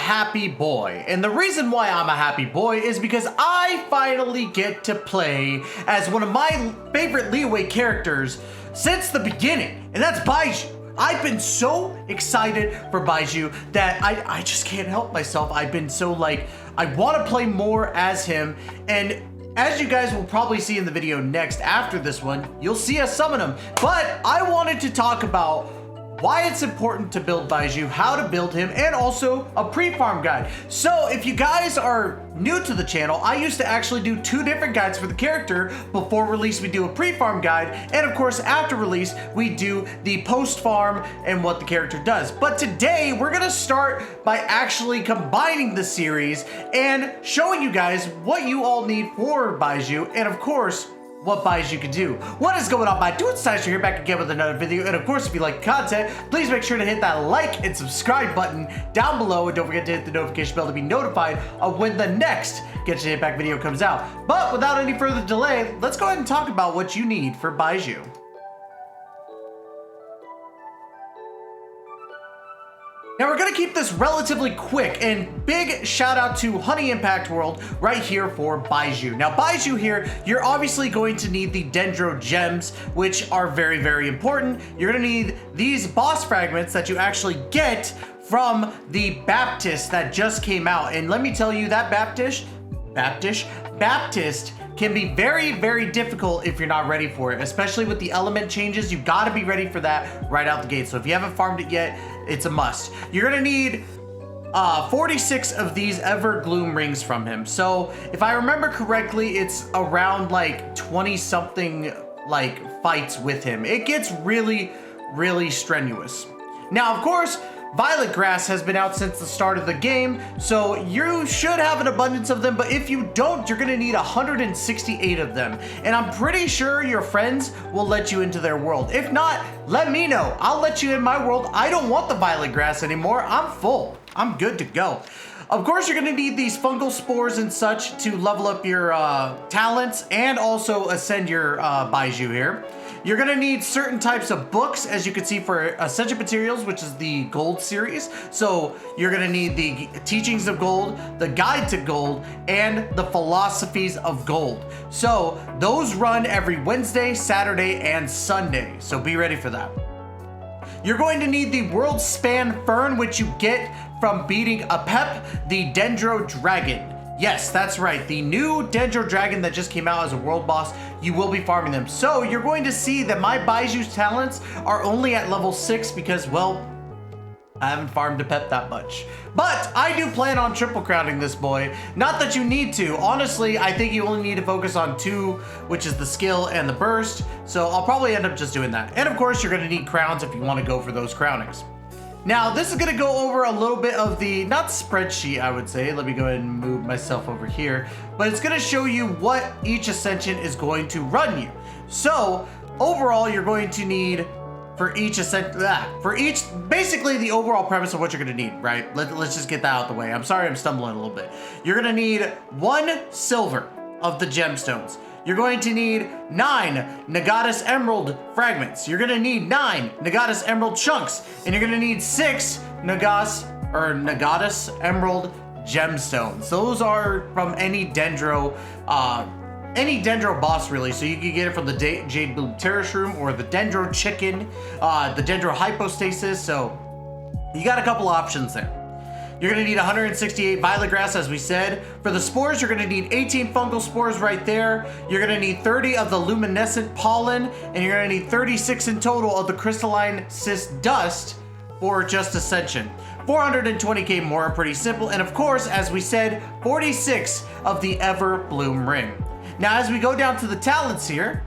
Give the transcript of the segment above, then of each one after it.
happy boy. And the reason why I'm a happy boy is because I finally get to play as one of my favorite leeway characters since the beginning, and that's Baizhu. I've been so excited for Baizhu that I just can't help myself. I've been so like, I want to play more as him, and as you guys will probably see in the video next after this one, you'll see us summon him. But I wanted to talk about why it's important to build Baizhu, how to build him, and also a pre-farm guide. So if you guys are new to the channel, I used to actually do 2 different guides for the character. Before release, we do a pre-farm guide, and of course after release, we do the post-farm and what the character does. But today, we're gonna start by actually combining the series and showing you guys what you all need for Baizhu, and of course, what Baizhu can do. What is going on, Baidu? It's Natasha here, back again with another video. And of course, if you like content, please make sure to hit that like and subscribe button down below. And don't forget to hit the notification bell to be notified of when the next Genshin Impact video comes out. But without any further delay, let's go ahead and talk about what you need for Baizhu. Now we're gonna keep this relatively quick, and big shout out to Honey Impact World right here for Baizhu. Now Baizhu here, you're obviously going to need the DENDRO gems, which are very, very important. You're gonna need these boss fragments that you actually get from the Baptist that just came out. And let me tell you, that Baptist can be very, very difficult if you're not ready for it, especially with the element changes. You gotta be ready for that right out the gate. So if you haven't farmed it yet, it's a must. You're gonna need 46 of these Evergloom rings from him. So if I remember correctly, it's around like 20 something like fights with him. It gets really, really strenuous. Now, of course, Violet Grass has been out since the start of the game, so you should have an abundance of them, but if you don't, you're gonna need 168 of them. And I'm pretty sure your friends will let you into their world. If not, let me know. I'll let you in my world. I don't want the Violet Grass anymore. I'm full. I'm good to go. Of course, you're gonna need these fungal spores and such to level up your talents and also ascend your Baizhu here. You're gonna need certain types of books, as you can see for Ascension Materials, which is the Gold series. So you're gonna need the Teachings of Gold, the Guide to Gold, and the Philosophies of Gold. So those run every Wednesday, Saturday, and Sunday. So be ready for that. You're going to need the World Span Fern, which you get from beating a Pep, the Dendro Dragon. Yes, that's right. The new Dendro Dragon that just came out as a world boss, you will be farming them. So you're going to see that my Baizhu's talents are only at level 6 because, well, I haven't farmed a Pep that much. But I do plan on triple crowning this boy. Not that you need to. Honestly, I think you only need to focus on 2, which is the skill and the burst. So I'll probably end up just doing that. And of course, you're going to need crowns if you want to go for those crownings. Now, this is gonna go over a little bit of the, not spreadsheet, I would say. Let me go ahead and move myself over here. But it's gonna show you what each ascension is going to run you. So, overall, you're going to need, for each basically the overall premise of what you're gonna need, right? Let's just get that out the way. I'm sorry I'm stumbling a little bit. You're gonna need 1 silver of the gemstones. You're going to need 9 Nagatus Emerald fragments. You're gonna need 9 Nagatus Emerald chunks. And you're gonna need 6 Nagatus Emerald gemstones. Those are from any Dendro boss really. So you can get it from the Jade Bloom Terrace Room or the Dendro Chicken, the Dendro Hypostasis. So you got a couple options there. You're gonna need 168 Violet Grass, as we said. For the spores, you're gonna need 18 fungal spores right there. You're gonna need 30 of the luminescent pollen, and you're gonna need 36 in total of the crystalline cyst dust for just Ascension. 420k more, pretty simple. And of course, as we said, 46 of the Everbloom Ring. Now, as we go down to the talents here,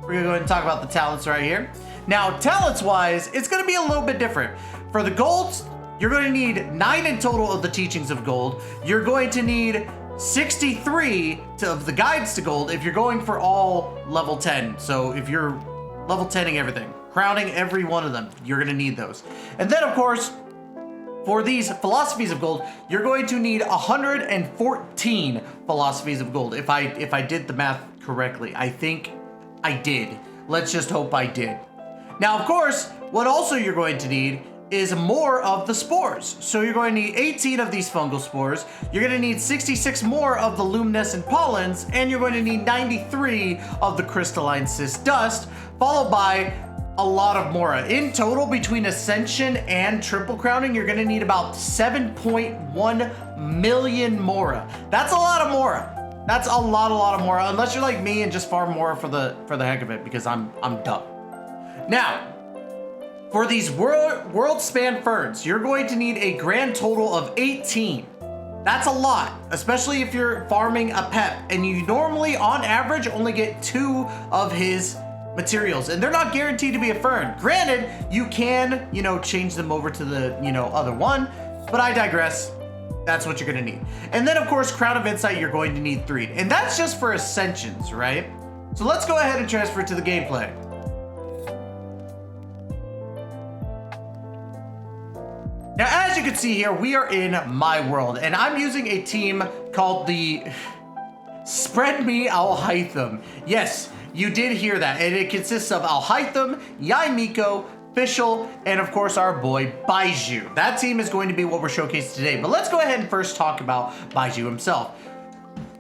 we're gonna go ahead and talk about the talents right here. Now, talents-wise, it's gonna be a little bit different. For the golds, you're going to need 9 in total of the Teachings of Gold. You're going to need 63 of the Guides to Gold if you're going for all level 10. So if you're level 10ing everything, crowning every one of them, you're going to need those. And then, of course, for these Philosophies of Gold, you're going to need 114 Philosophies of Gold. If I did the math correctly, I think I did. Let's just hope I did. Now, of course, what also you're going to need is more of the spores. So you're going to need 18 of these fungal spores, you're going to need 66 more of the luminescent pollens, and you're going to need 93 of the crystalline cyst dust, followed by a lot of mora. In total, between ascension and triple crowning, you're going to need about 7.1 million mora. That's a lot of mora. That's a lot of mora, unless you're like me and just farm mora for the heck of it, because I'm dumb. Now, for these world span ferns, you're going to need a grand total of 18. That's a lot, especially if you're farming a pep, and you normally, on average, only get 2 of his materials, and they're not guaranteed to be a fern. Granted, you can, change them over to the, other one, but I digress. That's what you're gonna need. And then, of course, Crown of Insight, you're going to need 3. And that's just for Ascensions, right? So let's go ahead and transfer to the gameplay. Now, as you can see here, we are in my world, and I'm using a team called the Spread Me Alhaitham. Yes, you did hear that, and it consists of Alhaitham, Himeko, Fischl, and of course our boy Baizhu. That team is going to be what we're showcasing today, but let's go ahead and first talk about Baizhu himself.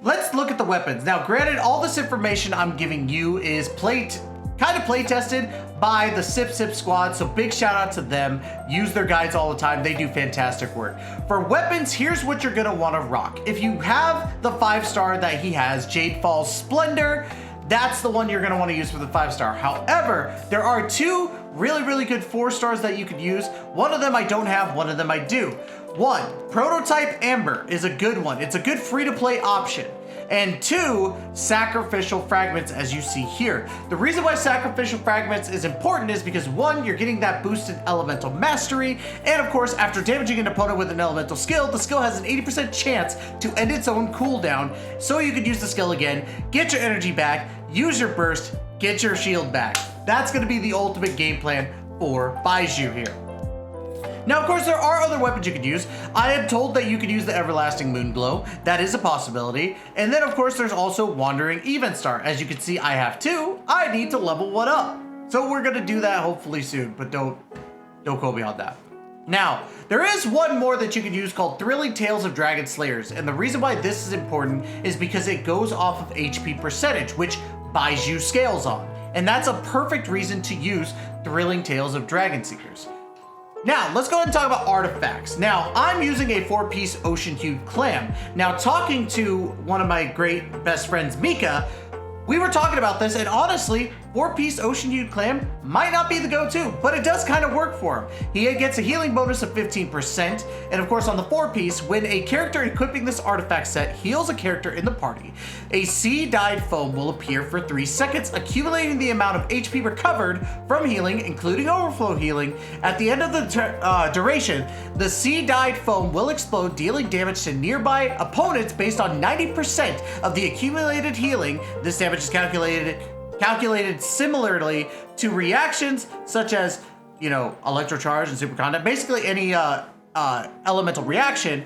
Let's look at the weapons. Now, granted, all this information I'm giving you is kind of play tested by the Sip squad, so big shout out to them. Use their guides all the time. They do fantastic work. For weapons, here's what you're gonna wanna rock. If you have the 5-star that he has, Jade Falls Splendor, that's the one you're gonna wanna use for the 5-star. However, there are 2 really good 4-stars that you could use. One of them I don't have, one of them I do. 1, Prototype Amber is a good one. It's a good free-to-play option. And 2, Sacrificial Fragments, as you see here. The reason why Sacrificial Fragments is important is because 1, you're getting that boosted elemental mastery, and of course, after damaging an opponent with an elemental skill, the skill has an 80% chance to end its own cooldown, so you could use the skill again, get your energy back, use your burst, get your shield back. That's gonna be the ultimate game plan for Baizhu here. Now, of course, there are other weapons you could use. I am told that you could use the Everlasting Moonglow. That is a possibility. And then, of course, there's also Wandering Event Star. As you can see, I have 2. I need to level 1 up. So we're gonna do that hopefully soon, but don't go beyond that. Now, there is one more that you can use called Thrilling Tales of Dragon Slayers. And the reason why this is important is because it goes off of HP percentage, which Baizhu scales on. And that's a perfect reason to use Thrilling Tales of Dragon Seekers. Now, let's go ahead and talk about artifacts. Now, I'm using a 4-piece ocean-hued clam. Now, talking to one of my great best friends, Mika, we were talking about this, and honestly, 4-piece ocean-hued clam might not be the go-to, but it does kind of work for him. He gets a healing bonus of 15%, and of course on the 4-piece, when a character equipping this artifact set heals a character in the party, a sea-dyed foam will appear for 3 seconds, accumulating the amount of HP recovered from healing, including overflow healing. At the end of the duration, the sea-dyed foam will explode, dealing damage to nearby opponents based on 90% of the accumulated healing. This damage is calculated similarly to reactions such as, electrocharge and superconduct, basically any elemental reaction.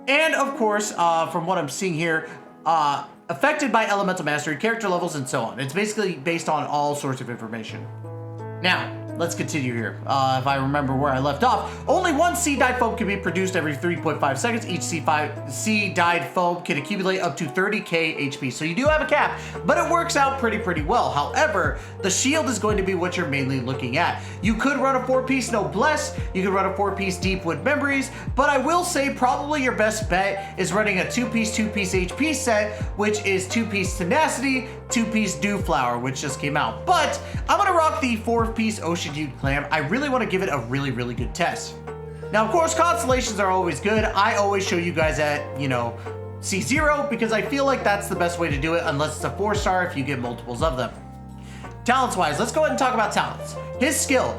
And of course, from what I'm seeing here, affected by elemental mastery, character levels, and so on. It's basically based on all sorts of information. Now, let's continue here. If I remember where I left off, only 1 sea-dyed foam can be produced every 3.5 seconds. Each sea-dyed foam can accumulate up to 30k HP. So you do have a cap, but it works out pretty well. However, the shield is going to be what you're mainly looking at. You could run a 4-piece Noblesse, you could run a 4-piece Deepwood Memories, but I will say probably your best bet is running a 2-piece HP set, which is 2-piece Tenacity, 2-piece Dewflower, which just came out. But I'm gonna rock the 4-piece ocean-hued clam. I really want to give it a really good test. Now, of course, constellations are always good. I always show you guys at, C0 because I feel like that's the best way to do it, unless it's a 4-star if you get multiples of them. Talents-wise, let's go ahead and talk about talents. His skill.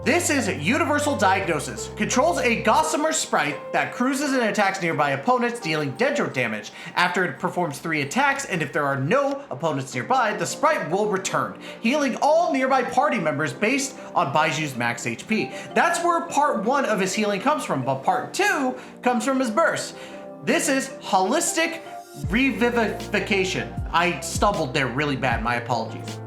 This is Universal Diagnosis. Controls a gossamer sprite that cruises and attacks nearby opponents, dealing DENDRO damage. After it performs 3 attacks, and if there are no opponents nearby, the sprite will return, healing all nearby party members based on Baizhu's max HP. That's where part 1 of his healing comes from, but part 2 comes from his burst. This is Holistic Revivification. I stumbled there really bad, my apologies.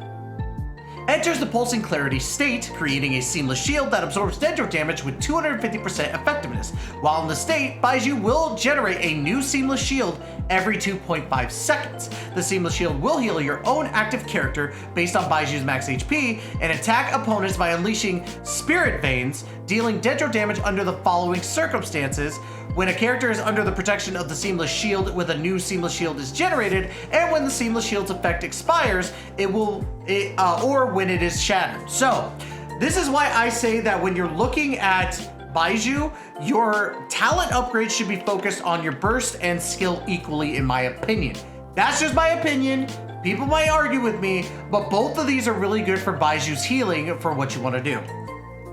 enters the pulsing clarity state, creating a seamless shield that absorbs Dendro damage with 250% effectiveness. While in the state, Baizhu will generate a new seamless shield every 2.5 seconds. The seamless shield will heal your own active character based on Baizhu's max HP and attack opponents by unleashing Spirit Veins, dealing Dendro damage under the following circumstances: when a character is under the protection of the Seamless Shield with a new Seamless Shield is generated, and when the Seamless Shield's effect expires, or when it is shattered. So, this is why I say that when you're looking at Baizhu, your talent upgrade should be focused on your burst and skill equally, in my opinion. That's just my opinion. People might argue with me, but both of these are really good for Baiju's healing for what you want to do.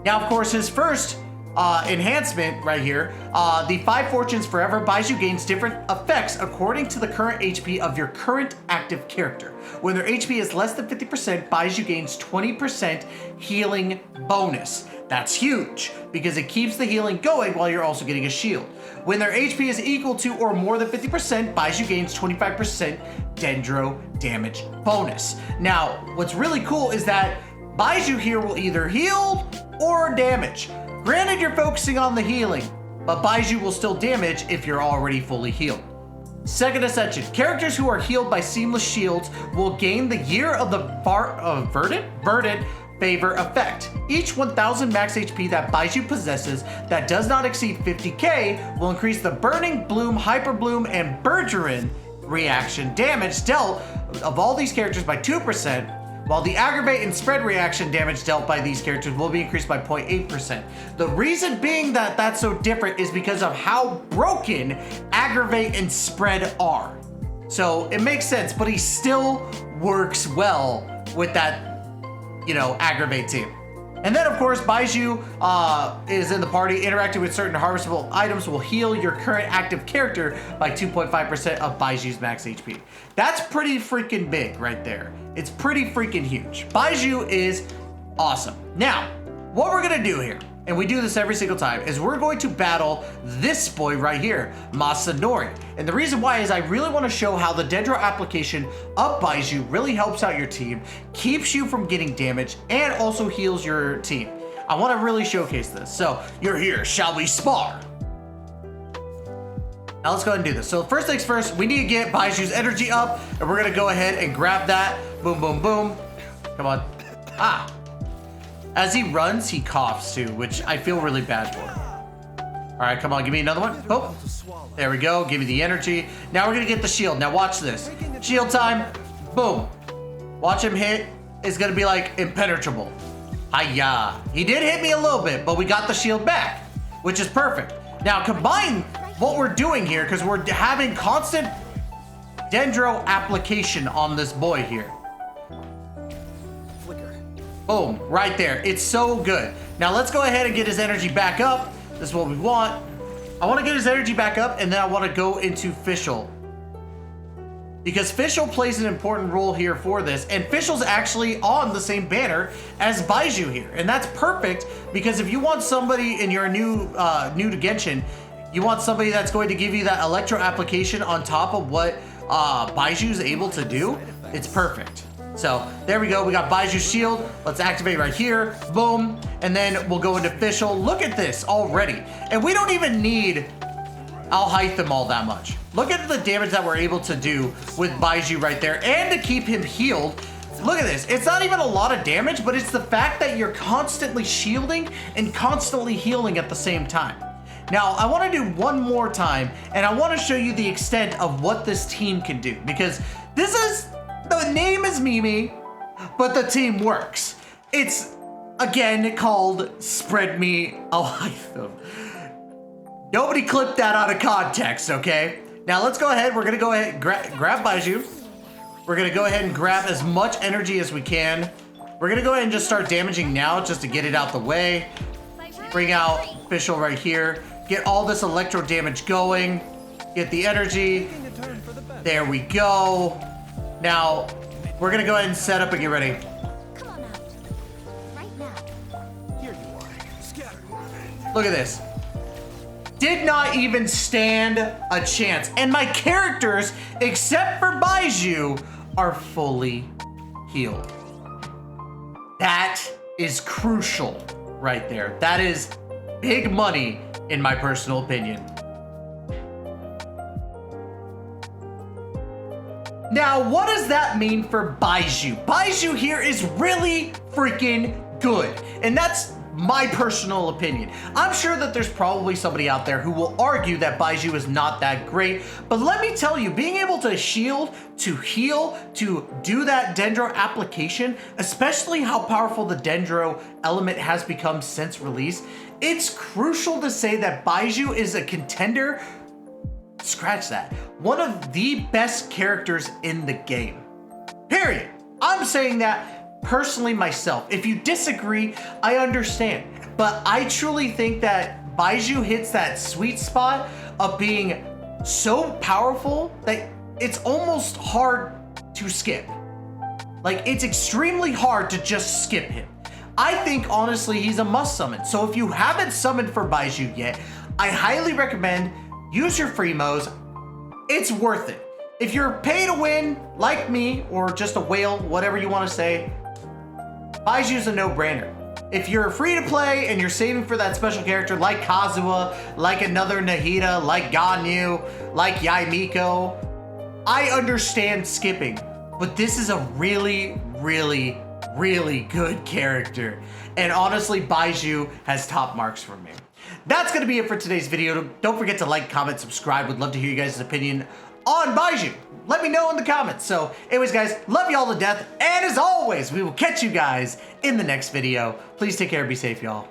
Now, of course, his first enhancement right here, the 5 Fortunes Forever, Baizhu gains different effects according to the current HP of your current active character. When their HP is less than 50%, Baizhu gains 20% healing bonus. That's huge because it keeps the healing going while you're also getting a shield. When their HP is equal to or more than 50%, Baizhu gains 25% Dendro damage bonus. Now, what's really cool is that Baizhu here will either heal or damage. Granted, you're focusing on the healing, but Baizhu will still damage if you're already fully healed. Second Ascension. Characters who are healed by Seamless Shields will gain the Year of the Verdant Favor effect. Each 1000 max HP that Baizhu possesses that does not exceed 50k will increase the Burning, Bloom, Hyper Bloom, and Bergeron reaction damage dealt of all these characters by 2%, while the Aggravate and Spread reaction damage dealt by these characters will be increased by 0.8%. The reason being that that's so different is because of how broken Aggravate and Spread are. So it makes sense, but he still works well with that, Aggravate team. And then, of course, Baizhu is in the party. Interacting with certain harvestable items will heal your current active character by 2.5% of Baiju's max HP. That's pretty freaking big right there. It's pretty freaking huge. Baizhu is awesome. Now, what we're gonna do here, and we do this every single time, is we're going to battle this boy right here, Masanori. And the reason why is I really want to show how the Dendro application of Baizhu really helps out your team, keeps you from getting damaged, and also heals your team. I want to really showcase this. So, you're here, shall we spar? Now let's go ahead and do this. So first things first, we need to get Baiju's energy up, and we're gonna go ahead and grab that. Boom, boom, boom. Come on. Ah. As he runs, he coughs too, which I feel really bad for. All right, come on, give me another one. Oh, there we go. Give me the energy. Now we're gonna get the shield. Now watch this. Shield time. Boom. Watch him hit. It's gonna be like impenetrable. Hiya. He did hit me a little bit, but we got the shield back, which is perfect. Now combine what we're doing here, because we're having constant Dendro application on this boy here. Boom, right there. It's so good. Now let's go ahead and get his energy back up. This is what we want. I want to get his energy back up, and then I want to go into Fischl, because Fischl plays an important role here for this, and Fischl's actually on the same banner as Baizhu here, and that's perfect, because if you want somebody and you're new to Genshin, you want somebody that's going to give you that electro application on top of what Baizhu is able to do. It's perfect. So there we go. We got Baiju's shield. Let's activate right here. Boom. And then we'll go into Fischl. Look at this already. And we don't even need Alhaitham all that much. Look at the damage that we're able to do with Baizhu right there, and to keep him healed. Look at this. It's not even a lot of damage, but it's the fact that you're constantly shielding and constantly healing at the same time. Now, I want to do one more time, and I want to show you the extent of what this team can do, because this is, the name is Mimi, but the team works. It's, again, called Spread Me Alhaitham. Nobody clipped that out of context, okay? Now, let's go ahead. We're going to go ahead and grab Baizhu. We're going to go ahead and grab as much energy as we can. We're going to go ahead and just start damaging now, just to get it out the way. Bring out Fischl right here. Get all this electro damage going. Get the energy. There we go. Now, we're gonna go ahead and set up and get ready. Come on out. Right now. Here you are. Scatter. Look at this. Did not even stand a chance. And my characters, except for Baizhu, are fully healed. is crucial right there. That is big money in my personal opinion. Now, what does that mean for Baizhu? Baizhu here is really freaking good, and that's my personal opinion. I'm sure that there's probably somebody out there who will argue that Baizhu is not that great, but let me tell you, being able to shield, to heal, to do that DENDRO application, especially how powerful the DENDRO element has become since release, it's crucial to say that Baizhu is a contender. Scratch that. One of the best characters in the game. Period. I'm saying that personally myself. If you disagree, I understand. But I truly think that Baizhu hits that sweet spot of being so powerful that it's almost hard to skip. Like, it's extremely hard to just skip him. I think, honestly, he's a must summon. So if you haven't summoned for Baizhu yet, I highly recommend use your free modes. It's worth it. If you're pay to win, like me, or just a whale, whatever you want to say, Baiju's a no-brainer. If you're free to play and you're saving for that special character like Kazuha, like another Nahida, like Ganyu, like Himeko, I understand skipping, but this is a really, really, really good character. And honestly, Baizhu has top marks for me. That's going to be it for today's video. Don't forget to like, comment, subscribe. Would love to hear you guys' opinion on Baizhu. Let me know in the comments. So anyways, guys, love you all to death. And as always, we will catch you guys in the next video. Please take care and be safe, y'all.